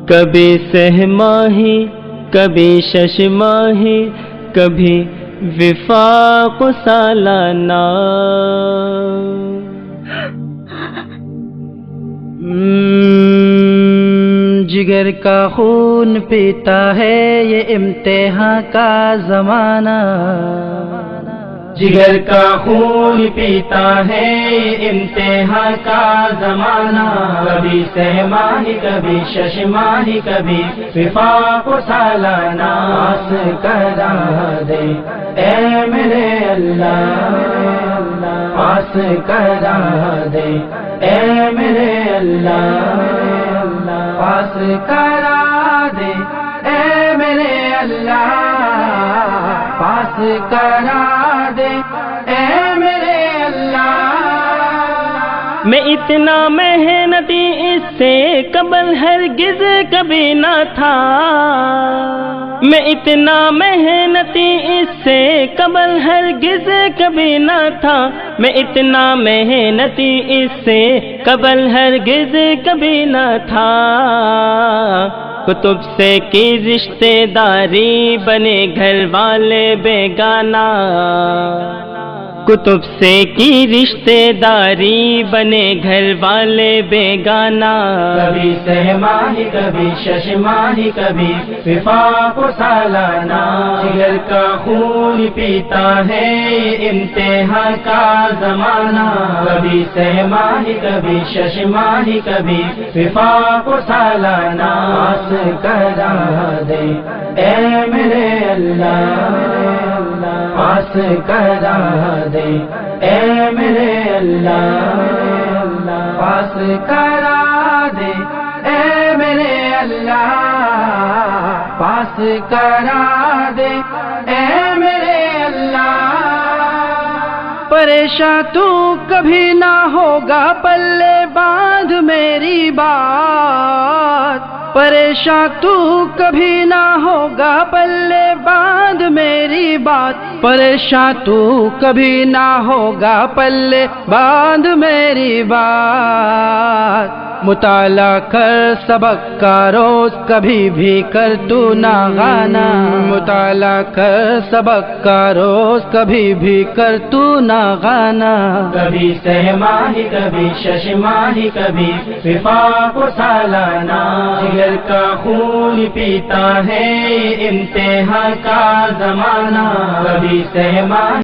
کبھی سہ ماہی کبھی شش ماہی کبھی وفاق سالانہ، جگر کا خون پیتا ہے یہ امتحان کا زمانہ، جگر کا خون پیتا ہے امتحان کا زمانہ، کبھی سہ ماہی کبھی شش ماہی کبھی وفاق سالانہ، پاس کرا دے اے میرے اللہ، پاس کرا دے اے میرے اللہ، پاس کرا دے اے میرے اللہ، پاس کرا دے اے میرے اللہ۔ میں اتنا محنتی اس سے قبل ہرگز کبھی نہ تھا، میں اتنا محنتی اس سے قبل ہرگز کبھی نہ تھا، میں اتنا محنتی اس سے قبل ہرگز کبھی نہ تھا، کتب سے کی رشتے داری بنے گھر والے بیگانہ، کتب سے کی رشتے داری بنے گھر والے بیگانہ، کبھی سہ ماہی کبھی شش ماہی کبھی وفاق سالانہ، جگر کا خون پیتا ہے امتحان کا زمانہ، کبھی سہ ماہی کبھی شش ماہی کبھی وفاق سالانہ، پاس کرا دے اے میرے اللہ، پاس کرا دے اے میرے اللہ، پاس کرا دے اے میرے اللہ، پاس کرا دے اے میرے اللہ۔ پریشان تو کبھی نہ ہوگا پلے باندھ میری بات، پریشان تو کبھی نہ ہوگا پلے باندھ میری بات، پریشان تو کبھی نہ ہوگا پلے باندھ میری بات، مطالعہ کر سبق کا روز کبھی بھی کر تو نہ غانا، مطالعہ کر سبق کا روز کبھی بھی کر تو نہ غانا، کبھی سہ ماہی کبھی شش ماہی کبھی وفاق سالانہ، جگر کا خون پیتا ہے امتحان کا زمانہ، کبھی سہ ماہی